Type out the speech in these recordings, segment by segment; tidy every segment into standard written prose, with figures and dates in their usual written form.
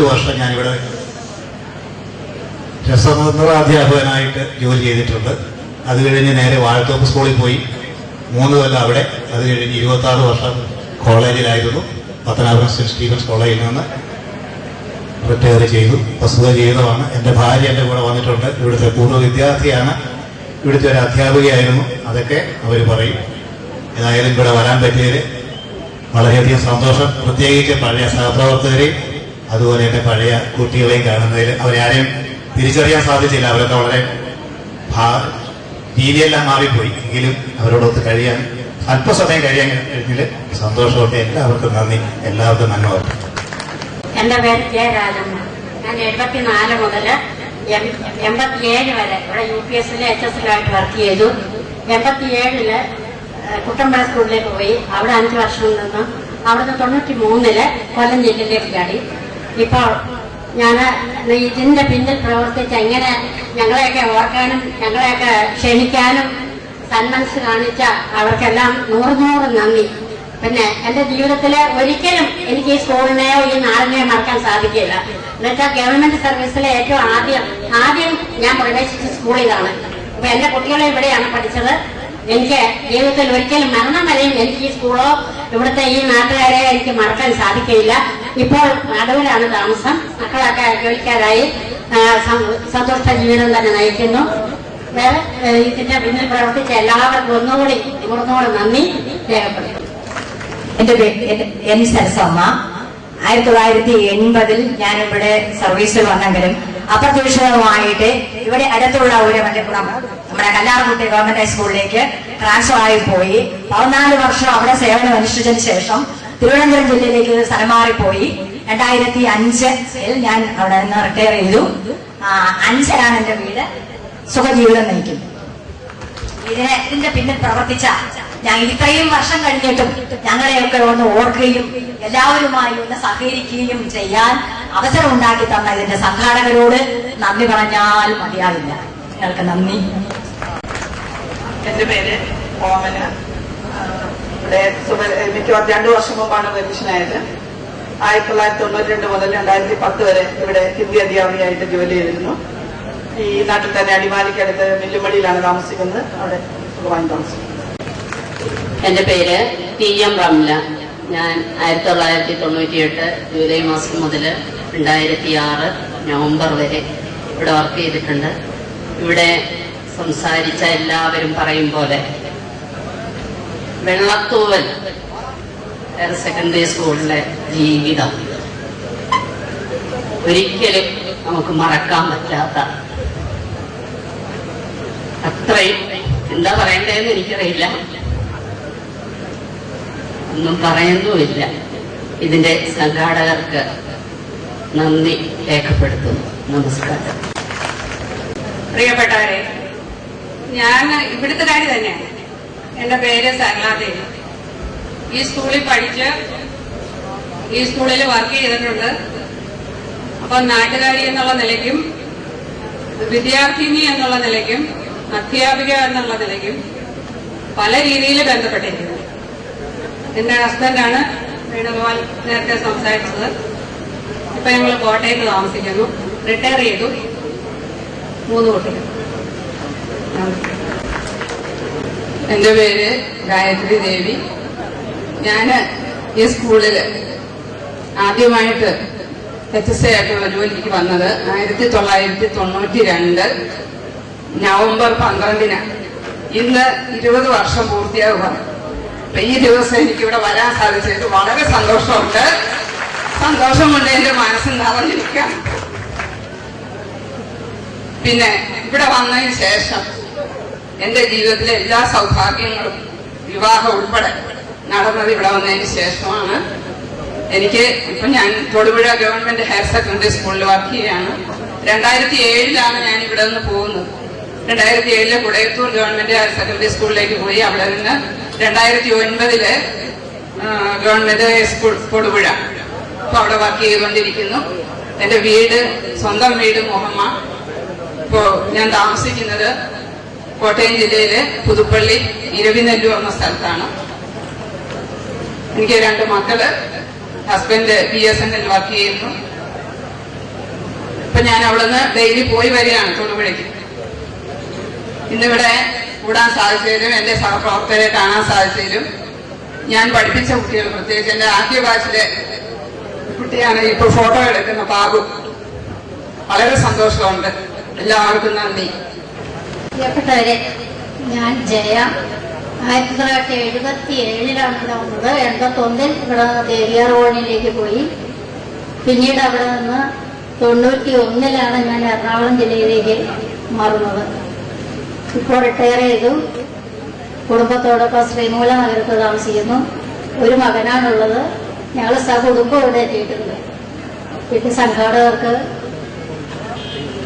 വർഷം ഞാനിവിടെ രസതന്ത്രാധ്യാപകനായിട്ട് ജോലി ചെയ്തിട്ടുണ്ട്. അത് കഴിഞ്ഞ് നേരെ വാഴത്തോപ്പ് സ്കൂളിൽ പോയി 3 കൊല്ലം അവിടെ. അത് കഴിഞ്ഞ് 26 വർഷം കോളേജിലായിരുന്നു. പത്തനാപുരം സെന്റ് സ്റ്റീഫൻസ് കോളേജിൽ നിന്ന് റിട്ടയർ ചെയ്തു. പ്രസ്തുത ജീവിതമാണ്. എൻ്റെ ഭാര്യ എൻ്റെ കൂടെ വന്നിട്ടുണ്ട്. ഇവിടുത്തെ പൂർവ്വ വിദ്യാർത്ഥിയാണ്. ഇവിടുത്തെ ഒരു അധ്യാപികയായിരുന്നു. അതൊക്കെ അവർ പറയും. ഏതായാലും ഇവിടെ വരാൻ പറ്റിയതിൽ വളരെയധികം സന്തോഷം. പ്രത്യേകിച്ച് പഴയ സഹപ്രവർത്തകരെയും അതുപോലെ തന്നെ പഴയ കുട്ടികളെയും കാണുന്നതിൽ അവരാരെയും തിരിച്ചറിയാൻ സാധിച്ചില്ല. അവരൊക്കെ വളരെ രീതിയെല്ലാം മാറിപ്പോയി. എങ്കിലും അവരോടൊത്ത് കഴിയാൻ അല്പസമയം കഴിയാൻ കഴിഞ്ഞതിൽ സന്തോഷമൊക്കെ. എല്ലാവർക്കും നന്ദി. എല്ലാവർക്കും നന്മ. എന്റെ പേര് കെ രാജമ്മ. ഞാൻ 74 മുതൽ 87 വരെ ഇവിടെ UPSൽ HSലായിട്ട് വർക്ക് ചെയ്തു. 87 കുട്ടമ്പഴ സ്കൂളിലേക്ക് പോയി. അവിടെ 5 വർഷം നിന്നു. അവിടുന്ന് 93 കൊല്ലം ജില്ലയിലേക്ക് ചാടി. ഇപ്പോൾ ഞാൻ ഇതിന്റെ പിന്നിൽ പ്രവർത്തിച്ച എങ്ങനെ ഞങ്ങളെയൊക്കെ ഓർക്കാനും ഞങ്ങളെയൊക്കെ ക്ഷണിക്കാനും സന്മനസ് കാണിച്ച അവർക്കെല്ലാം 100 നന്ദി. പിന്നെ എന്റെ ജീവിതത്തില് ഒരിക്കലും എനിക്ക് ഈ സ്കൂളിനെയോ ഈ നാടിനെയോ മറക്കാൻ സാധിക്കില്ല. എന്നുവെച്ചാൽ ഗവൺമെന്റ് സർവീസിലെ ഏറ്റവും ആദ്യം ഞാൻ പ്രവേശിച്ച സ്കൂൾ ഇതാണ്. അപ്പൊ എന്റെ കുട്ടികളെ ഇവിടെയാണ് പഠിച്ചത്. എനിക്ക് ജീവിതത്തിൽ ഒരിക്കലും മരണം വരെയും എനിക്ക് ഈ സ്കൂളോ ഇവിടുത്തെ ഈ നാട്ടുകാരെ എനിക്ക് മറക്കാൻ സാധിക്കില്ല. ഇപ്പോൾ നടുവിലാണ് താമസം. മക്കളൊക്കെ ജോലിക്കാരായി സന്തുഷ്ട ജീവിതം തന്നെ നയിക്കുന്നു. വേറെ ഇതിന്റെ പിന്നിൽ പ്രവർത്തിച്ച എല്ലാവർക്കും ഒന്നുകൂടി നന്ദി രേഖപ്പെടുത്തുന്നു. എന്റെ പേര് എൻ സരസമ്മ. 1980 ഞാനിവിടെ സർവീസിൽ വന്നെങ്കിലും അപ്രതീക്ഷിതമായിട്ട് ഇവിടെ അടുത്തുള്ള ഒരു മലപ്പുറം നമ്മുടെ കല്ലാർകുട്ടി ഗവൺമെന്റ് ഹൈസ്കൂളിലേക്ക് ട്രാൻസ്ഫർ ആയി പോയി. 14 വർഷം അവിടെ സേവനം അനുഷ്ഠിച്ചതിന് ശേഷം തിരുവനന്തപുരം ജില്ലയിലേക്ക് സ്ഥലം മാറിപ്പോയി. 2005 ഞാൻ അവിടെ നിന്ന് റിട്ടയർ ചെയ്തു. 5 എന്റെ വീട്. സുഖജീവിതം നയിക്കുന്നു. ഇതിന്റെ പിന്നിൽ പ്രവർത്തിച്ച ഞാൻ ഇത്രയും വർഷം കഴിഞ്ഞിട്ടും ഞങ്ങളെയൊക്കെ ഒന്ന് ഓർക്കുകയും എല്ലാവരുമായി ഒന്ന് സഹകരിക്കുകയും ചെയ്യാൻ അവസരം ഉണ്ടാക്കി തന്ന ഇതിന്റെ സംഘാടകരോട് നന്ദി പറഞ്ഞാൽ മതിയാവില്ല. നിങ്ങൾക്ക് നന്ദി. എന്റെ പേര് ഓമന. ഇവിടെ മിക്കവാറും 2 വർഷം മുമ്പാണ് പെൻഷനായത്. 1992 മുതൽ 2010 വരെ ഇവിടെ ഹിന്ദി അധ്യാപികയായിട്ട് ജോലി ചെയ്തിരുന്നു. ഈ നാട്ടിൽ തന്നെ അടിമാലിക്കടുത്ത് മില്ലുമടിയിലാണ് താമസിക്കുന്നത്. അവിടെ സുഖമായി താമസിക്കുന്നു. എന്റെ പേര് TM റംല. ഞാൻ 1998 ജൂലൈ മാസം മുതൽ 2006 നവംബർ വരെ ഇവിടെ വർക്ക് ചെയ്തിട്ടുണ്ട്. ഇവിടെ സംസാരിച്ച എല്ലാവരും പറയും പോലെ വെള്ളത്തൂവൽ ഹയർ സെക്കൻഡറി സ്കൂളിലെ ജീവിതം ഒരിക്കലും നമുക്ക് മറക്കാൻ പറ്റാത്ത അത്രയും എന്താ പറയണ്ടേന്ന് എനിക്കറിയില്ല. ഒന്നും പറയുന്നുമില്ല. ഇതിന്റെ സംഘാടകർക്ക് നന്ദി രേഖപ്പെടുത്തുന്നു. നമസ്കാരം. പ്രിയപ്പെട്ടവരെ, ഞാൻ ഇവിടുത്തുകാരി തന്നെയാണ്. എന്റെ പേര് സരളാദേവി. ഈ സ്കൂളിൽ പഠിച്ച് ഈ സ്കൂളിൽ വർക്ക് ചെയ്തിട്ടുണ്ട്. അപ്പൊ നാട്ടുകാരി എന്നുള്ള നിലയ്ക്കും വിദ്യാർത്ഥിനി എന്നുള്ള നിലയ്ക്കും അധ്യാപിക എന്നുള്ള നിലയ്ക്കും പല രീതിയിൽ ബന്ധപ്പെട്ടിരിക്കുന്നു. എന്റെ ഹസ്ബൻഡാണ് വേണുഗോപാൽ നേരത്തെ സംസാരിച്ചത്. ഇപ്പൊ ഞങ്ങൾ കോട്ടയത്ത് താമസിക്കുന്നു. റിട്ടയർ ചെയ്തു. 3 കുട്ടികൾ. എന്റെ പേര് ഗായത്രി ദേവി. ഞാന് ഈ സ്കൂളില് ആദ്യമായിട്ട് HSA ആയിട്ടുള്ള ജോലിക്ക് വന്നത് 1992 നവംബർ 12. ഇന്ന് 20 വർഷം പൂർത്തിയാകുകയാണ്. അപ്പൊ ഈ ദിവസം എനിക്കിവിടെ വരാൻ സാധിച്ചത് വളരെ സന്തോഷമുണ്ട്. സന്തോഷം കൊണ്ട് എന്റെ മനസ്സ് നിറഞ്ഞിരിക്കുകയാണ്. പിന്നെ ഇവിടെ വന്നതിന് ശേഷം എന്റെ ജീവിതത്തിലെ എല്ലാ സൗഭാഗ്യങ്ങളും വിവാഹം ഉൾപ്പെടെ നടന്നത് ഇവിടെ വന്നതിന് ശേഷമാണ്. എനിക്ക് ഇപ്പൊ ഞാൻ തൊടുപുഴ ഗവൺമെന്റ് ഹയർ സെക്കൻഡറി സ്കൂളിൽ വർക്ക് ചെയ്യുകയാണ്. 2007 ഞാൻ ഇവിടെ നിന്ന് പോകുന്നത്. 2007 കുടയത്തൂർ ഗവൺമെന്റ് ഹയർ സെക്കൻഡറി സ്കൂളിലേക്ക് പോയി. അവിടെ നിന്ന് 2009 ഗവൺമെന്റ് സ്കൂൾ തൊടുപുഴ. അപ്പൊ അവിടെ വർക്ക് ചെയ്തുകൊണ്ടിരിക്കുന്നു. എന്റെ വീട് സ്വന്തം വീട് മുഹമ്മ. ഇപ്പോ ഞാൻ താമസിക്കുന്നത് കോട്ടയം ജില്ലയിലെ പുതുപ്പള്ളി ഇരവിനെല്ലൂർ എന്ന സ്ഥലത്താണ്. എനിക്ക് 2 മക്കള്. ഹസ്ബൻഡ് BSNL വർക്ക് ചെയ്യുന്നു. ഞാൻ അവിടെ നിന്ന് ഡെയിലി പോയി വരികയാണ് തൊടുപുഴയ്ക്ക്. ഇന്നിവിടെ കൂടാൻ സാധിച്ചതിലും എന്റെ സഹപ്രവർത്തകരെ കാണാൻ സാധിച്ചതിലും ഞാൻ പഠിപ്പിച്ച കുട്ടികൾ, പ്രത്യേകിച്ച് എന്റെ ആദ്യ ബാച്ചിലെ കുട്ടിയാണ് ഇപ്പോൾ ഫോട്ടോ എടുക്കുന്ന ബാബു, വളരെ സന്തോഷമുണ്ട്. എല്ലാവർക്കും നന്ദി. പ്രിയപ്പെട്ടവരെ, ഞാൻ ജയ. 1977 ഇവിടെ വന്നത്. 81 ഇവിടെ ദേവിയ റോഡിലേക്ക് പോയി. പിന്നീട് അവിടെ നിന്ന് 91 ഞാൻ എറണാകുളം ജില്ലയിലേക്ക് മാറുന്നത്. ഇപ്പോൾ റിട്ടയർ ചെയ്തു. കുടുംബത്തോടൊപ്പം ശ്രീമൂല നഗരത്ത് താമസിക്കുന്നു. ഒരു മകനാണുള്ളത്. ഞങ്ങൾ സഹകുടുംബം ഇവിടെ എത്തിയിട്ടുണ്ട്. പിന്നെ സംഘാടകർക്ക്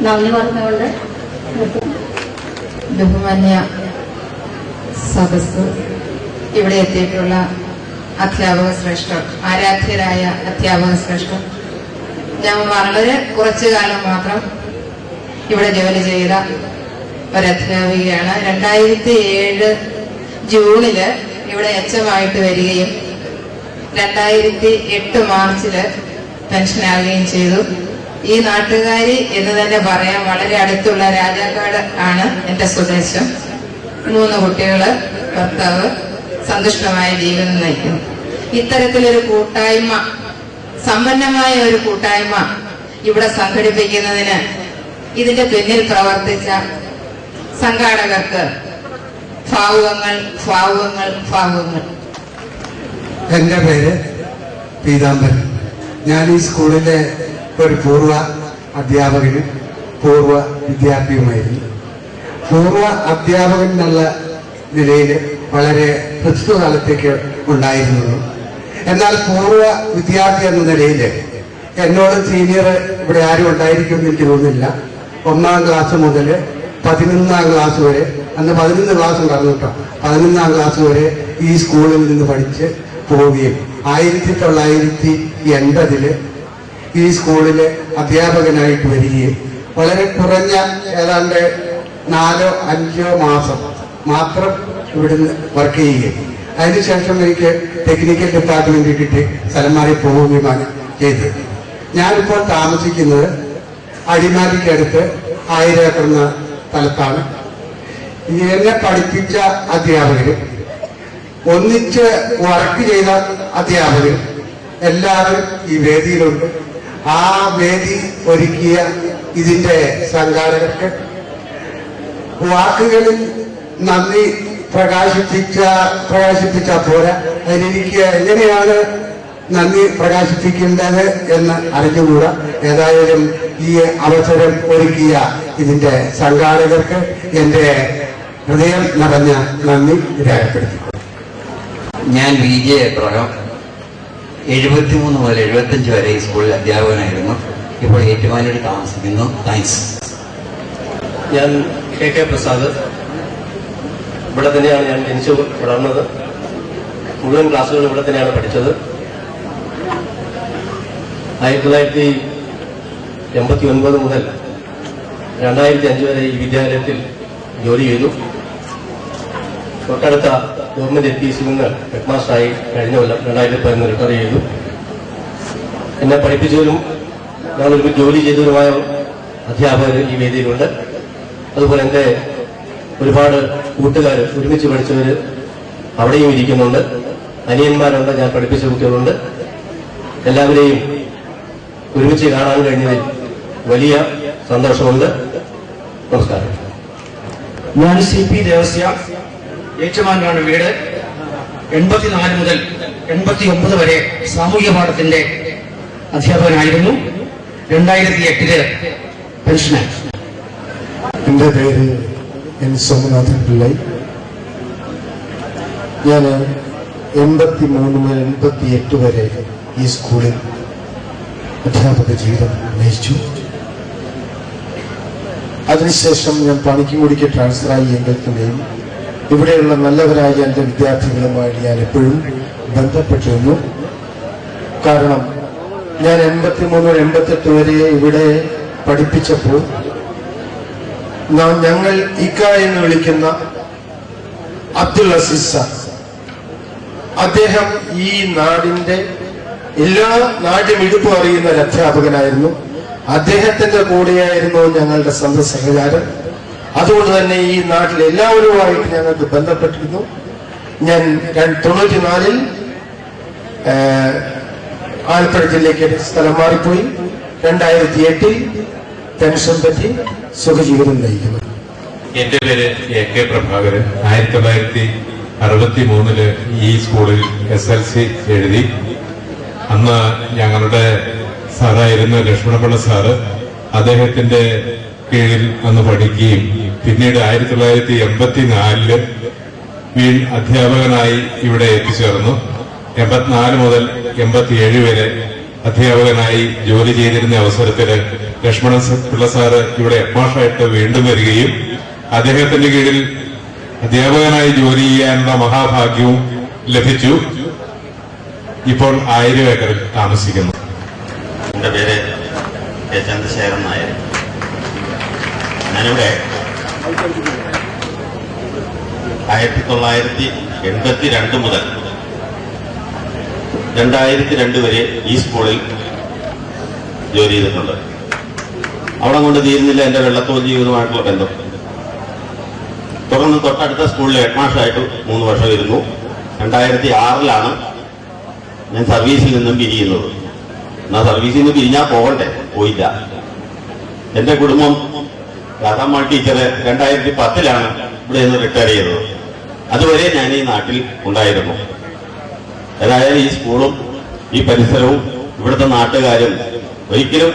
നന്ദി പറഞ്ഞുകൊണ്ട് ബഹുമാന്യ സദസ്, ഇവിടെ എത്തിയിട്ടുള്ള അധ്യാപക ശ്രേഷ്ഠർ, ആരാധ്യരായ അധ്യാപക ശ്രേഷ്ഠർ, ഞാൻ വളരെ കുറച്ചു കാലം മാത്രം ഇവിടെ ജോലി ചെയ്ത ഒരധ്യാപികയാണ്. 2007 ജൂണില് ഇവിടെ എച്ചമായിട്ട് വരികയും 2008 മാർച്ചില് പെൻഷനാകുകയും ചെയ്തു. ഈ നാട്ടുകാരി എന്ന് തന്നെ പറയാം. വളരെ അടുത്തുള്ള രാജാക്കാട് ആണ് എന്റെ സ്വദേശം. 3 കുട്ടികള്, ഭർത്താവ്, സന്തുഷ്ടമായ ജീവിതം നയിക്കുന്നു. ഇത്തരത്തിലൊരു കൂട്ടായ്മ, സമ്പന്നമായ ഒരു കൂട്ടായ്മ ഇവിടെ സംഘടിപ്പിക്കുന്നതിന് ഇതിന്റെ പിന്നിൽ പ്രവർത്തിച്ച സംഘാടകർക്ക് ഭാവുകങ്ങൾ. എൻ്റെ പേര് പീതാംബരൻ. ഞാൻ ഈ സ്കൂളിലെ ഒരു പൂർവ്വ അധ്യാപകനും പൂർവ്വ വിദ്യാർത്ഥിയുമായിരുന്നു. പൂർവ്വ അധ്യാപകൻ എന്നുള്ള നിലയിൽ വളരെ ഹ്രസ്വകാലത്തേക്ക് ഉണ്ടായിരുന്നുള്ളൂ. എന്നാൽ പൂർവ്വ വിദ്യാർത്ഥി എന്ന നിലയിൽ എന്നോട് സീനിയർ ഇവിടെ ആരും ഉണ്ടായിരിക്കുമെന്ന് എനിക്ക് തോന്നുന്നില്ല. 1ാം ക്ലാസ് മുതൽ 11ാം ക്ലാസ് വരെ, അന്ന് 11 ക്ലാസ് ഉണ്ടായിരുന്നു കേട്ടോ, 11ാം ക്ലാസ് വരെ ഈ സ്കൂളിൽ നിന്ന് പഠിച്ച് പോവുകയും 1980 ഈ സ്കൂളിലെ അധ്യാപകനായിട്ട് വരികയും വളരെ കുറഞ്ഞ ഏതാണ്ട് 4-5 മാസം മാത്രം ഇവിടുന്ന് വർക്ക് ചെയ്യുകയും അതിനുശേഷം എനിക്ക് ടെക്നിക്കൽ ഡിപ്പാർട്ട്മെന്റിൽ കിട്ടി സ്ഥലം മാറി പോവുകയുമാണ് ചെയ്തത്. ഞാനിപ്പോൾ താമസിക്കുന്നത് അടിമാലിക്കടുത്ത് 1000 ഏക്കർ എന്ന സ്ഥലത്താണ്. എന്നെ പഠിപ്പിച്ച അധ്യാപകരും ഒന്നിച്ച് വർക്ക് ചെയ്ത അധ്യാപകരും എല്ലാവരും ഈ വേദിയിലുണ്ട്. ആ വേദി ഒരുക്കിയ ഇതിന്റെ സംഘാടകർക്ക് വാക്കുകളിൽ നന്ദി പ്രകാശിപ്പിച്ച പോരാ. അതിനെനിക്ക് എങ്ങനെയാണ് നന്ദി പ്രകാശിപ്പിക്കേണ്ടത് എന്ന് അറിഞ്ഞുകൂടാ. ഏതായാലും ഈ അവസരം ഒരുക്കിയ ഇതിന്റെ സംഘാടകർക്ക് എന്റെ ഹൃദയം നിറഞ്ഞ നന്ദി രേഖപ്പെടുത്തി. ഞാൻ VJ എബ്രഹാം. 73 മുതൽ 75 വരെ ഈ സ്കൂളിൽ അധ്യാപകനായിരുന്നു. ഇപ്പോൾ ഏറ്റുമാനൂരിൽ താമസിക്കുന്നു. താങ്ക്സ്. ഞാൻ KK പ്രസാദ്. ഇവിടെ തന്നെയാണ് ഞാൻ ജനിച്ചു വളർന്നത്. മുഴുവൻ ക്ലാസ്സുകളും ഇവിടെ തന്നെയാണ് പഠിച്ചത്. 1989 മുതൽ 2005 വരെ ഈ വിദ്യാലയത്തിൽ ജോലി ചെയ്തു. തൊട്ടടുത്ത ഗവൺമെന്റ് LPSയിൽ നിന്ന് ഹെഡ്മാസ്റ്ററായി കഴിഞ്ഞ കൊല്ലം 2011 റിട്ടയർ ചെയ്തു. എന്നെ പഠിപ്പിച്ചവരും ഞങ്ങളൊരു ജോലി ചെയ്തവരുമായ അധ്യാപകർ ഈ വേദിയിലുണ്ട്. അതുപോലെ എൻ്റെ ഒരുപാട് കൂട്ടുകാർ, ഒരുമിച്ച് പഠിച്ചവർ അവിടെയും ഇരിക്കുന്നുണ്ട്. അനിയന്മാരുണ്ട്, ഞാൻ പഠിപ്പിച്ച കുട്ടികളുണ്ട്. എല്ലാവരെയും ഒരുമിച്ച് കാണാൻ കഴിഞ്ഞതിൽ വലിയ സന്തോഷമുണ്ട്. നമസ്കാരം. ഞാൻ CP ദേവസ്യ. ഏറ്റുമാനൂരാണ് വീട്. 84 മുതൽ 89 വരെ സാമൂഹ്യ പാഠത്തിന്റെ അധ്യാപകനായിരുന്നു. 2008 പെൻഷനായി. എൻ്റെ പേര് N. സോമനാഥൻ പിള്ളൈ. ഞാൻ 83 മുതൽ 88 വരെ ഈ സ്കൂളിൽ അധ്യാപക ജീവിതം നയിച്ചു. അതിനുശേഷം ഞാൻ പണിക്കുമുടിക്ക് ട്രാൻസ്ഫറായി എങ്കിൽ തന്നെയും ഇവിടെയുള്ള നല്ലവരായ എൻ്റെ വിദ്യാർത്ഥികളുമായി ഞാൻ എപ്പോഴും ബന്ധപ്പെട്ടിരുന്നു. കാരണം ഞാൻ 83 മുതൽ 88 വരെ ഇവിടെ പഠിപ്പിച്ചപ്പോൾ ഞങ്ങൾ ഇക്ക എന്ന് വിളിക്കുന്ന അബ്ദുൽ അസീസ് സാർ, അദ്ദേഹം ഈ നാടിന്റെ എല്ലാ നാട്ടുമിടിപ്പും അറിയുന്ന ഒരു അധ്യാപകനായിരുന്നു. അദ്ദേഹത്തിന്റെ കൂടെയായിരുന്നു ഞങ്ങളുടെ സ്വന്തം സഹചാരം. അതുകൊണ്ട് തന്നെ ഈ നാട്ടിൽ എല്ലാവരുമായിട്ട് ഞങ്ങൾക്ക് ബന്ധപ്പെട്ടിരുന്നു. ഞാൻ 94-ൽ ആലപ്പുഴ ജില്ലയ്ക്ക് സ്ഥലം മാറിപ്പോയി. 2008-ൽ പെൻഷൻ പറ്റി സുഖജീവിതം നയിക്കുന്നു. എന്റെ പേര് AK പ്രഭാകരൻ. 1963 ഈ സ്കൂളിൽ SLC എഴുതി. അന്ന് ഞങ്ങളുടെ സാറായിരുന്ന ലക്ഷ്മണപിള്ള സാറ് അദ്ദേഹത്തിന്റെ കീഴിൽ അന്ന് പഠിക്കുകയും പിന്നീട് 1984 അധ്യാപകനായി ഇവിടെ എത്തിച്ചേർന്നു. 84 മുതൽ 87 വരെ അധ്യാപകനായി ജോലി ചെയ്തിരുന്ന അവസരത്തിൽ ലക്ഷ്മണ പിള്ള സാറ് ഇവിടെ ഹെഡ്മാസ്റ്ററായിട്ട് വീണ്ടും വരികയും അദ്ദേഹത്തിന്റെ കീഴിൽ അധ്യാപകനായി ജോലി ചെയ്യാനുള്ള മഹാഭാഗ്യവും ലഭിച്ചു. ഇപ്പോൾ 1000 ഏക്കറിൽ താമസിക്കുന്നു. എന്റെ പേര് കെ ചന്ദ്രശേഖരൻ നായർ. ഞാനിവിടെ 1982 മുതൽ 2002 വരെ ഈ സ്കൂളിൽ ജോലി ചെയ്തിട്ടുണ്ട്. അവിടെ കൊണ്ട് തീരുന്നില്ല എന്റെ വെള്ളത്തോൽ ജീവിതമായിട്ടുള്ള ബന്ധം. തുടർന്ന് തൊട്ടടുത്ത സ്കൂളിൽ ഹെഡ്മാസ്റ്ററായിട്ട് 3 വർഷം ഇരുന്നു. 2006-ലാണ് ഞാൻ സർവീസിൽ നിന്നും പിരിയുന്നത്. എന്നാൽ സർവീസിൽ നിന്ന് പിരിഞ്ഞാൽ പോകണ്ടേ, പോയില്ല. എന്റെ കുടുംബം രാധാമ്മ ടീച്ചർ 2010-ലാണ് ഇവിടെ നിന്ന് റിട്ടയർ ചെയ്തത്. അതുവരെ ഞാൻ ഈ നാട്ടിൽ ഉണ്ടായിരുന്നു. ഏതായാലും ഈ സ്കൂളും ഈ പരിസരവും ഇവിടുത്തെ നാട്ടുകാരും ഒരിക്കലും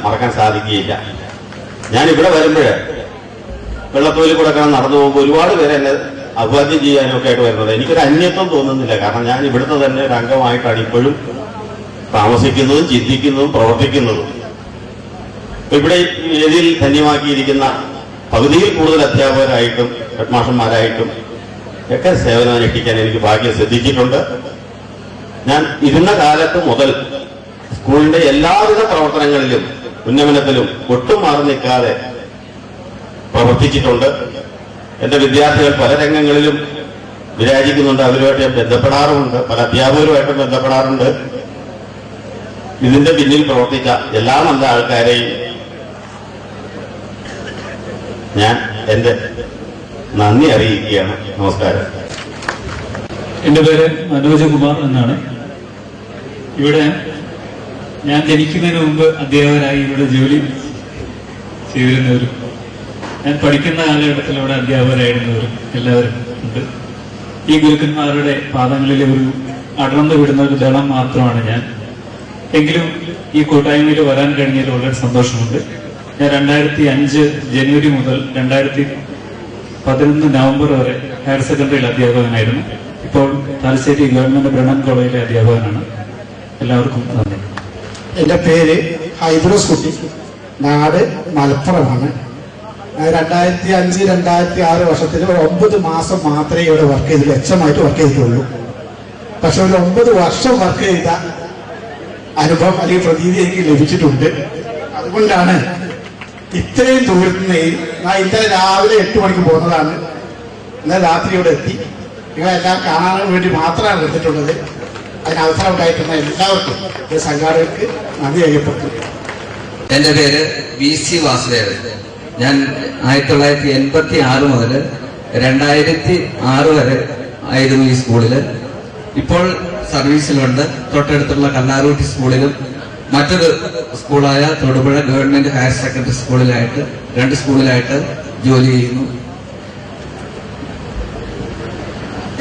മറക്കാൻ സാധിക്കുകയില്ല. ഞാൻ ഇവിടെ വരുമ്പോഴേ വെള്ളത്തോലിൽ കൂടെ നടന്നു പോകുമ്പോൾ ഒരുപാട് പേര് എന്നെ അഭിവാദ്യം ചെയ്യാനും ഒക്കെ ആയിട്ട് വരുന്നത്. എനിക്കൊരു അന്യത്വം തോന്നുന്നില്ല. കാരണം ഞാൻ ഇവിടുത്തെ തന്നെ ഒരു അംഗമായിട്ടാണ് ഇപ്പോഴും താമസിക്കുന്നതും ചിന്തിക്കുന്നതും പ്രവർത്തിക്കുന്നതും. ഇവിടെ ഈ വേദിയിൽ ധന്യമാക്കിയിരിക്കുന്ന പകുതിയിൽ കൂടുതൽ അധ്യാപകരായിട്ടും ഹെഡ്മാസ്റ്റർമാരായിട്ടും ഒക്കെ സേവനം അനുഷ്ഠിക്കാൻ എനിക്ക് ഭാഗ്യം സിദ്ധിച്ചിട്ടുണ്ട്. ഞാൻ ഇരുന്ന കാലത്ത് മുതൽ സ്കൂളിന്റെ എല്ലാവിധ പ്രവർത്തനങ്ങളിലും ഉന്നമനത്തിലും ഒട്ടും മാറി നിൽക്കാതെ പ്രവർത്തിച്ചിട്ടുണ്ട്. എന്റെ വിദ്യാർത്ഥികൾ പല രംഗങ്ങളിലും വിരാജിക്കുന്നുണ്ട്. അവരുമായിട്ട് ഞാൻ ബന്ധപ്പെടാറുമുണ്ട്. പല അധ്യാപകരുമായിട്ടും ബന്ധപ്പെടാറുണ്ട്. ഇതിന്റെ പിന്നിൽ പ്രവർത്തിച്ച എല്ലാ നല്ല ആൾക്കാരെയും ഞാൻ എന്റെ നന്ദി അറിയിക്കുകയാണ്. നമസ്കാരം. എന്റെ പേര് മനോജ് കുമാർ എന്നാണ്. ഇവിടെ ഞാൻ ജനിക്കുന്നതിന് മുമ്പ് അധ്യാപകരായി ഇവിടെ ജോലി ചെയ്തിരുന്നവരും ഞാൻ പഠിക്കുന്ന കാലഘട്ടത്തിൽ ഇവിടെ അധ്യാപകരായിരുന്നവരും എല്ലാവരും ഉണ്ട്. ഈ ഗുരുക്കന്മാരുടെ പാദങ്ങളിലെ ഒരു അടർന്നു വിടുന്ന ഒരു ദളം മാത്രമാണ് ഞാൻ. എങ്കിലും ഈ കൂട്ടായ്മയിൽ വരാൻ കഴിഞ്ഞതിൽ വളരെ സന്തോഷമുണ്ട്. ഞാൻ 2005 ജനുവരി മുതൽ 2011 നവംബർ വരെ ഹയർ സെക്കൻഡറിയിൽ അധ്യാപകനായിരുന്നു. ഇപ്പോൾ തലശ്ശേരി ഗവൺമെന്റ് ബ്രണ്ണൻ കോളേജിലെ അധ്യാപകനാണ്. എല്ലാവർക്കും നന്ദി. എൻ്റെ പേര് ഹൈദ്രോസ് കുട്ടി. നാട് മലപ്പുറമാണ്. 2005-2006 വർഷത്തിൽ 9 മാസം മാത്രമേ ഇവിടെ വർക്ക് ചെയ്തിട്ടുള്ളൂ. എച്ചമായിട്ട് വർക്ക് ചെയ്തിട്ടുള്ളൂ. പക്ഷെ ഒരു 9 വർഷം വർക്ക് ചെയ്ത അനുഭവം അല്ലെങ്കിൽ പ്രതീതി എനിക്ക് ലഭിച്ചിട്ടുണ്ട്. അതുകൊണ്ടാണ് ഇത്രയും ദൂരത്ത് നിന്ന് ഞാൻ ഇന്നലെ രാവിലെ 8 മണിക്ക് പോകുന്നതാണ്. ഇന്നലെ രാത്രി ഇവിടെ എത്തി. നിങ്ങളെല്ലാം കാണാൻ വേണ്ടി മാത്രമാണ് എടുത്തിട്ടുള്ളത്. അതിന് അവസരം ഉണ്ടായിട്ടുള്ള എല്ലാവർക്കും സംഘാടകർക്ക് നന്ദി രേഖപ്പെടുത്തുന്നു. എന്റെ പേര് VC വാസുദേവൻ. ഞാൻ 1986 മുതൽ 2006 വരെ ആയിരുന്നു ഈ സ്കൂളില്. ഇപ്പോൾ സർവീസിലുണ്ട്. തൊട്ടടുത്തുള്ള കല്ലാറൂട്ടി സ്കൂളിലും മറ്റൊരു സ്കൂളായ തൊടുപുഴ ഗവൺമെന്റ് ഹയർ സെക്കൻഡറി സ്കൂളിലായിട്ട് 2 സ്കൂളിലായിട്ട് ജോലി ചെയ്യുന്നു.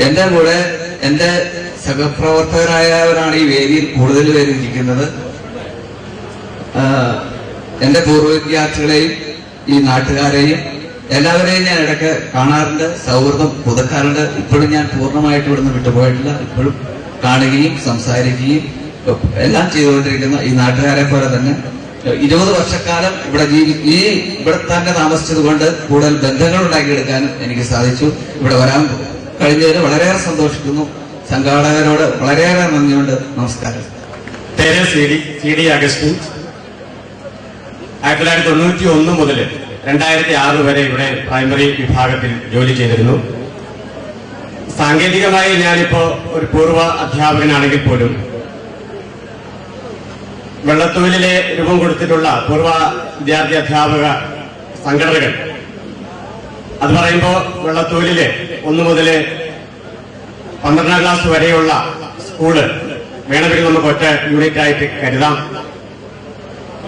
എന്റെ കൂടെ എന്റെ സഹപ്രവർത്തകരായവരാണ് ഈ വേദിയിൽ കൂടുതൽ പേര് ഇരിക്കുന്നത്. എന്റെ പൂർവ്വ വിദ്യാർത്ഥികളെയും ഈ നാട്ടുകാരെയും എല്ലാവരെയും ഞാൻ ഇടയ്ക്ക് കാണാറുണ്ട്, സൗഹൃദം പുതുക്കാറുണ്ട്. ഇപ്പോഴും ഞാൻ പൂർണ്ണമായിട്ട് ഇവിടുന്ന് വിട്ടുപോയിട്ടില്ല. ഇപ്പോഴും കാണുകയും സംസാരിക്കുകയും എല്ലാം ചെയ്തുകൊണ്ടിരിക്കുന്ന ഈ നാട്ടുകാരെ പോലെ തന്നെ 20 വർഷക്കാലം ഇവിടെ ഇവിടെ തന്നെ താമസിച്ചത് കൊണ്ട് കൂടുതൽ ബന്ധങ്ങൾ ഉണ്ടാക്കിയെടുക്കാനും എനിക്ക് സാധിച്ചു. ഇവിടെ വരാൻ കഴിഞ്ഞതിന് വളരെയേറെ സന്തോഷിക്കുന്നു. സംഘാടകരോട് വളരെയേറെ നന്ദിയുണ്ട്. നമസ്കാരം. പേര് CD അഗസ്റ്റിൻ. 1991 മുതൽ 2006 വരെ ഇവിടെ പ്രൈമറി വിഭാഗത്തിൽ ജോലി ചെയ്തിരുന്നു. സാങ്കേതികമായി ഞാനിപ്പോ ഒരു പൂർവ്വ അധ്യാപകനാണെങ്കിൽ പോലും വെള്ളത്തൂലിലെ രൂപം കൊടുത്തിട്ടുള്ള പൂർവ്വ വിദ്യാർത്ഥി അധ്യാപക സംഘടനകൾ, അത് പറയുമ്പോൾ വെള്ളത്തൂലിലെ 1 മുതൽ 12ാം ക്ലാസ് വരെയുള്ള സ്കൂള് വേണമെങ്കിൽ നമുക്ക് ഒറ്റ യൂണിറ്റ് ആയിട്ട് കരുതാം.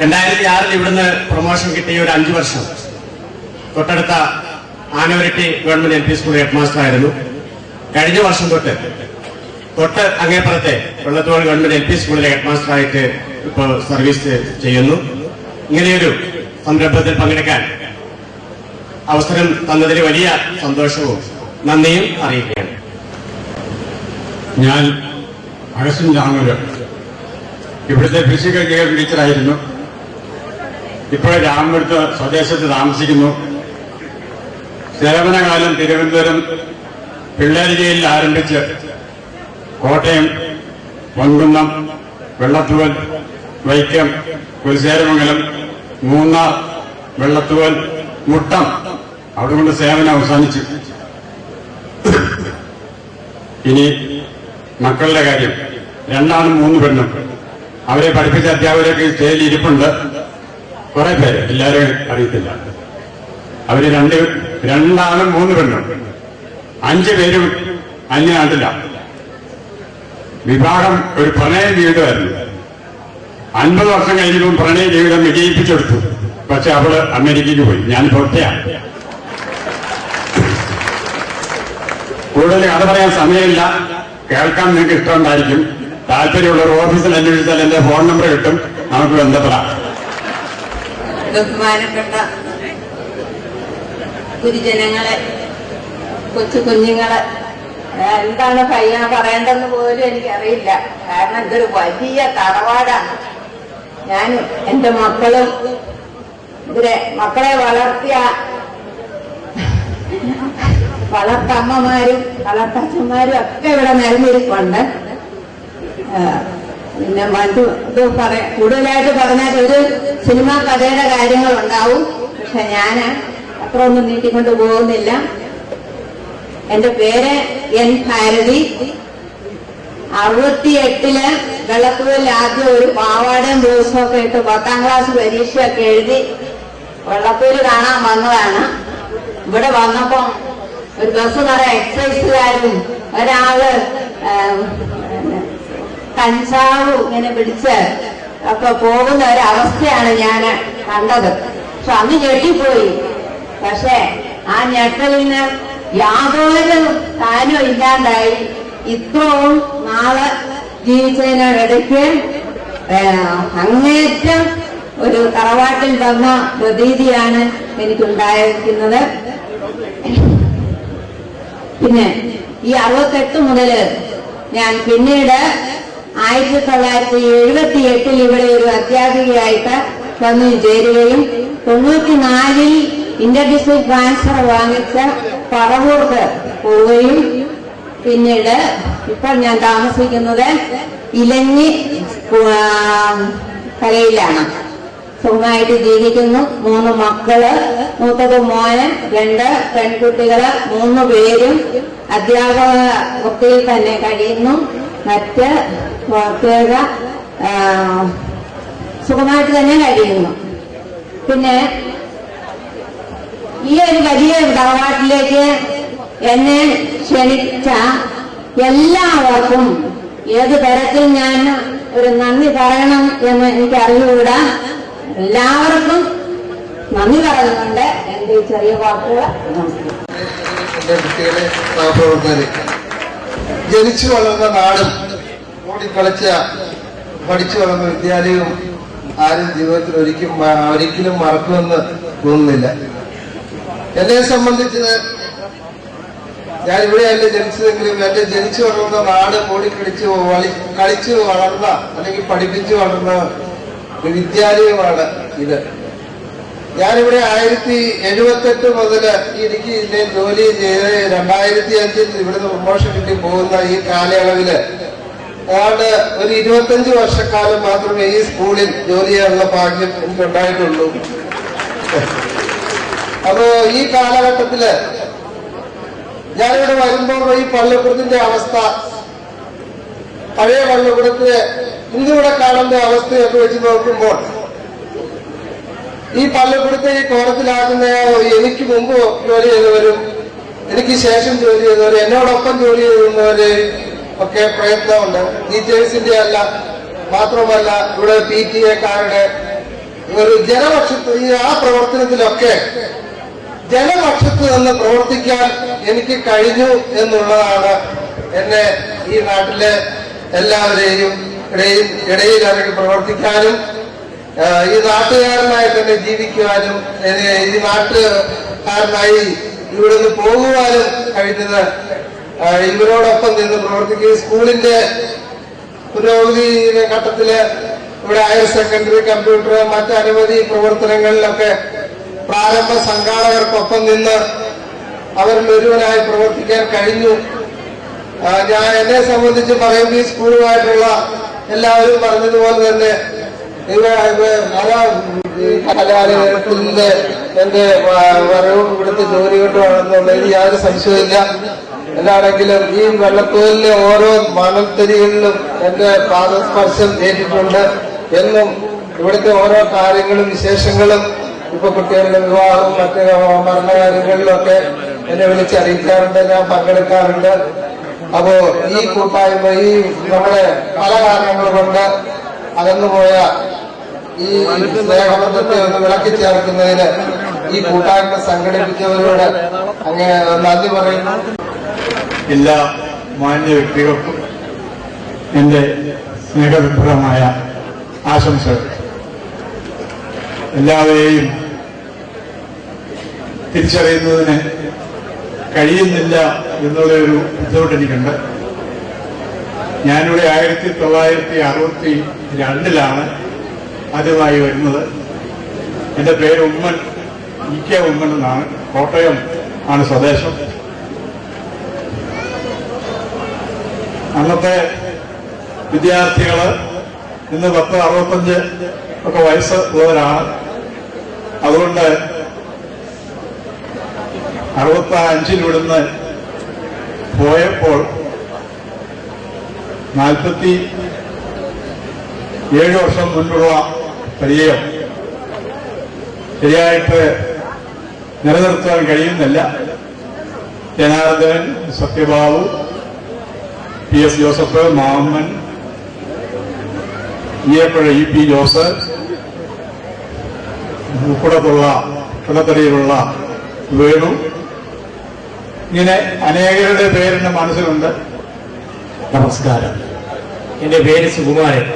2006 ഇവിടുന്ന് പ്രൊമോഷൻ കിട്ടിയ ഒരു 5 വർഷം തൊട്ടടുത്ത Anavaratti government LP school head master ആയിരുന്നു. കഴിഞ്ഞ വർഷം തൊട്ട് അങ്ങേപ്പുറത്തെ വെള്ളത്തോൾ ഗവൺമെന്റ് LP സ്കൂളിലെ ഹെഡ് മാസ്റ്റർ ആയിട്ട് ഇപ്പോൾ സർവീസ് ചെയ്യുന്നു. ഇങ്ങനെയൊരു സംരംഭത്തിൽ പങ്കെടുക്കാൻ അവസരം തന്നതിൽ വലിയ സന്തോഷവും നന്ദിയും അറിയിക്കുകയാണ്. ഞാൻ അഗസ്റ്റിൻ രാമൂര്, ഇവിടുത്തെ ഫിസിക്കൽ എഡ്യൂക്കേഷൻ ടീച്ചറായിരുന്നു. ഇപ്പോൾ രാമപുരത്ത് സ്വദേശത്ത് താമസിക്കുന്നു. സേവനകാലം തിരുവനന്തപുരം പിള്ളേരി ജയിലിൽ ആരംഭിച്ച് കോട്ടയം, പൊൻകുന്നം, വെള്ളത്തൂവൽ, വൈക്കം, കുലശേരമംഗലം, മൂന്നാർ, വെള്ളത്തൂവൽ, മുട്ടം അവിടെ കൊണ്ട് സേവനം അവസാനിച്ചു. ഇനി മക്കളുടെ കാര്യം, 2 ആണും 3 പെണ്ണും. അവരെ പഠിപ്പിച്ച അധ്യാപകരൊക്കെ സ്റ്റേജിൽ ഇരിപ്പുണ്ട്. കുറെ പേര്, എല്ലാവരും അറിയത്തില്ല. അവര് 2 ആണും 3 പെണ്ണും, 5 പേരും അന്യനാട്ടിലാണ്. വിവാഹം ഒരു പ്രണയ ജീവിതമായിരുന്നു. 50 വർഷം കഴിഞ്ഞിട്ടും പ്രണയ ജീവിതം വിജയിപ്പിച്ചെടുത്തു. പക്ഷെ അവള് അമേരിക്കയ്ക്ക് പോയി. ഞാൻ പുറത്തെയാണ്. കൂടുതൽ കഥ പറയാൻ സമയമില്ല. കേൾക്കാൻ നിങ്ങൾക്ക് ഇഷ്ടമുണ്ടായിരിക്കും. താല്പര്യമുള്ളവർ ഓഫീസിൽ അന്വേഷിച്ചാൽ എന്റെ ഫോൺ നമ്പർ കിട്ടും, നമുക്ക് ബന്ധപ്പെടാം. ബഹുമാനപ്പെട്ട ഗുരുജനങ്ങളെ, കുഞ്ഞുങ്ങളെ, എന്താണ് പറയേണ്ടതെന്ന് പോലും എനിക്കറിയില്ല. കാരണം ഇതൊരു വലിയ തറവാടാണ്. ഞാനും എന്റെ മക്കളും മക്കളെ വളർത്തിയ വളർത്തമ്മമാരും വളർത്തച്ഛന്മാരും ഒക്കെ ഇവിടെ നിലനിൽപ്പുണ്ട്. പിന്നെ കൂടുതലായിട്ട് പറഞ്ഞാൽ ഒരു സിനിമാ കഥയുടെ കാര്യങ്ങളുണ്ടാവും. പക്ഷെ ഞാൻ അത്ര ഒന്നും നീട്ടിക്കൊണ്ട് പോകുന്നില്ല. എന്റെ പേര് N. ഭാരതി. 68 വെള്ളത്തൂരിൽ ആദ്യം ഒരു പാവാടയും ബ്ലൗസൊക്കെ ഇട്ട് 10ാം ക്ലാസ് പരീക്ഷയൊക്കെ എഴുതി വെള്ളത്തൂര് കാണാൻ വന്നതാണ്. ഇവിടെ വന്നപ്പോ ഒരു ബസ് നിറയെ എക്സൈസുകാരും ഒരാള് കഞ്ചാവും ഇങ്ങനെ പിടിച്ച് ഒക്കെ പോകുന്ന ഒരവസ്ഥയാണ് ഞാൻ കണ്ടത്. പക്ഷെ അന്ന് ഞെട്ടിപ്പോയി. പക്ഷെ ആ ഞെട്ടലിന് യാതൊരു സ്ഥാനവും ഇല്ലാണ്ടായി. ഇത്രയും നാളെ ജീവിച്ചതിനിടയ്ക്ക് അങ്ങേറ്റം ഒരു തറവാട്ടിൽ വന്ന പ്രതീതിയാണ് എനിക്കുണ്ടായിരിക്കുന്നത്. പിന്നെ ഈ 68 മുതൽ ഞാൻ പിന്നീട് 1978 ഇവിടെ ഒരു അധ്യാപികയായിട്ട് വന്നു ചേരുകയും 94 ഇന്റർ ഡിസ്ട്രിക്ട് ട്രാൻസ്ഫർ വാങ്ങിച്ച പറവൂർക്ക് പോവുകയും പിന്നീട് ഇപ്പോൾ ഞാൻ താമസിക്കുന്നത് ഇലഞ്ഞി കരയിലാണ്. സുഖമായിട്ട് ജീവിക്കുന്നു. 3 മക്കള്, മൂത്തത് മോന്, 2 പെൺകുട്ടികള്, 3 പേരും അധ്യാപക വൃത്തിയിൽ തന്നെ കഴിയുന്നു. മറ്റ് പ്രത്യേക സുഖമായിട്ട് തന്നെ കഴിയുന്നു. പിന്നെ ഈ ഒരു വലിയ തറവാട്ടിലേക്ക് എന്നെ ക്ഷണിച്ച എല്ലാവർക്കും ഏത് തരത്തിൽ ഞാൻ ഒരു നന്ദി പറയണം എന്ന് എനിക്കറിഞ്ഞുകൂടാ. എല്ലാവർക്കും നന്ദി പറയുന്നുണ്ട്. എന്റെ ഈ ചെറിയ വാക്കുകൾ എന്റെ കുട്ടികളെ, സഹപ്രവർത്തകരെ, ജനിച്ചു വളർന്ന നാടും ഓടിക്കളിച്ച പഠിച്ചു വളർന്ന വിദ്യാലയവും ആരും ജീവിതത്തിൽ ഒരിക്കലും മറക്കുമെന്ന് തോന്നുന്നില്ല. എന്നെ സംബന്ധിച്ച് ഞാൻ ഇവിടെയല്ല ജനിച്ചതെങ്കിലും എന്റെ ജനിച്ചു വളർന്ന നാട് കളിച്ചു വളർന്ന അല്ലെങ്കിൽ പഠിപ്പിച്ചു വളർന്ന ഒരു വിദ്യാലയമാണ് ഇത്. ഞാനിവിടെ 1978 മുതൽ ഇടുക്കി ജില്ലയിൽ ജോലി ചെയ്ത് 2005 ഇവിടുന്ന് പ്രൊമോഷൻ കിട്ടി പോകുന്ന ഈ കാലയളവില് ഏതാണ്ട് ഒരു 25 വർഷക്കാലം മാത്രമേ ഈ സ്കൂളിൽ ജോലി ചെയ്യാനുള്ള ഭാഗ്യം എനിക്കുണ്ടായിട്ടുള്ളൂ. അപ്പോ ഈ കാലഘട്ടത്തില് ഞാനിവിടെ വരുമ്പോൾ ഈ പള്ളിപ്പുറത്തിന്റെ അവസ്ഥ പഴയ പള്ളിക്കൂടത്തിലെ ഇന്നിവിടെ കാണുന്ന അവസ്ഥയൊക്കെ വെച്ച് നോക്കുമ്പോൾ ഈ പള്ളിക്കൂടത്തെ ഈ കോലത്തിലാക്കുന്ന എനിക്ക് മുമ്പ് ജോലി ചെയ്തവരും എനിക്ക് ശേഷം ജോലി ചെയ്തവരും എന്നോടൊപ്പം ജോലി ചെയ്യുന്നവര് ഒക്കെ പ്രയത്നമുണ്ട്. ടീച്ചേഴ്സിന്റെ അല്ല, മാത്രമല്ല ഇവിടെ PTA-കാരുടെ ഒരു ജനപക്ഷത്ത് ആ പ്രവർത്തനത്തിലൊക്കെ ജനപക്ഷത്ത് നിന്ന് പ്രവർത്തിക്കാൻ എനിക്ക് കഴിഞ്ഞു എന്നുള്ളതാണ് എന്നെ ഈ നാട്ടിലെ എല്ലാവരെയും ഇടയിൽ ഇറങ്ങി പ്രവർത്തിക്കാനും ഈ നാട്ടുകാരനായി തന്നെ ജീവിക്കുവാനും ഈ നാട്ടുകാരനായി ഇവിടുന്ന് പോകുവാനും കഴിഞ്ഞത് ഇവരോടൊപ്പം നിന്ന് പ്രവർത്തിക്കുകയും സ്കൂളിന്റെ പുരോഗതി ഘട്ടത്തില് ഇവിടെ ഹയർ സെക്കൻഡറി കമ്പ്യൂട്ടർ മറ്റനവധി പ്രവർത്തനങ്ങളിലൊക്കെ പ്രാരംഭ സംഘാടകർക്കൊപ്പം നിന്ന് അവരിൽ ഒരുവനായി പ്രവർത്തിക്കാൻ കഴിഞ്ഞു. ഞാൻ എന്നെ സംബന്ധിച്ച് പറയുമ്പോൾ ഈ സ്കൂളുമായിട്ടുള്ള എല്ലാവരും പറഞ്ഞതുപോലെ തന്നെ കലാലയത്തിൽ നിന്ന് എന്റെ വരവും ഇവിടുത്തെ ജോലി കൊണ്ടുവാണെന്നുള്ളതിൽ യാതൊരു സംശയമില്ല. എന്താണെങ്കിലും ഈ വെള്ളത്തോലിലെ ഓരോ മണൽത്തരികളിലും എന്റെ പാദസ്പർശം ഏറ്റിട്ടുണ്ട്. എന്നും ഇവിടുത്തെ ഓരോ കാര്യങ്ങളും വിശേഷങ്ങളും ഇപ്പൊ കുട്ടികളുടെ വിവാഹവും മറ്റ് മരണകാര്യങ്ങളിലൊക്കെ എന്നെ വിളിച്ചറിയിക്കാറുണ്ട്, ഞാൻ പങ്കെടുക്കാറുണ്ട്. അപ്പോ ഈ കൂട്ടായ്മ ഈ നമ്മുടെ പല കാരണങ്ങൾ കൊണ്ട് അകന്നുപോയ ഈ സ്നേഹബന്ധത്തെ ഒന്ന് വിളക്കി ചേർക്കുന്നതിന് ഈ കൂട്ടായ്മ സംഘടിപ്പിച്ചവരോട് അങ്ങനെ നന്ദി പറയുന്നു. എല്ലാ മാന്യ വ്യക്തികൾക്കും എന്റെ സ്നേഹവിഭ്രമായ ആശംസകൾ. എല്ലാവരെയും തിരിച്ചറിയുന്നതിന് കഴിയുന്നില്ല എന്നുള്ള ഒരു ബുദ്ധിമുട്ട് എനിക്കുണ്ട്. ഞാനിവിടെ 1962 ആദ്യമായി വരുന്നത്. എന്റെ പേര് ഉമ്മൻ, EK ഉമ്മൻ എന്നാണ്. കോട്ടയം ആണ് സ്വദേശം. അന്നത്തെ വിദ്യാർത്ഥികള് ഇന്ന് 10-65 ഒക്കെ വയസ്സ് ഉള്ളവരാണ്. അതുകൊണ്ട് 65 ഇവിടുന്ന് പോയപ്പോൾ 47 വർഷം മുൻപുള്ള പരിചയം ശരിയായിട്ട് നിലനിർത്താൻ കഴിയുന്നില്ല. ജനാർദ്ദനൻ, സത്യബാബു, PS ജോസഫ്, മാമ്മൻ, ഈയപ്പുഴ EP ജോസഫ്, കുടത്തടിയിലുള്ള വേണു, ഇങ്ങനെ അനേകരുടെ പേരെന്റെ മനസ്സിലുണ്ട്. നമസ്കാരം. എന്റെ പേര് സുകുമാരൻ.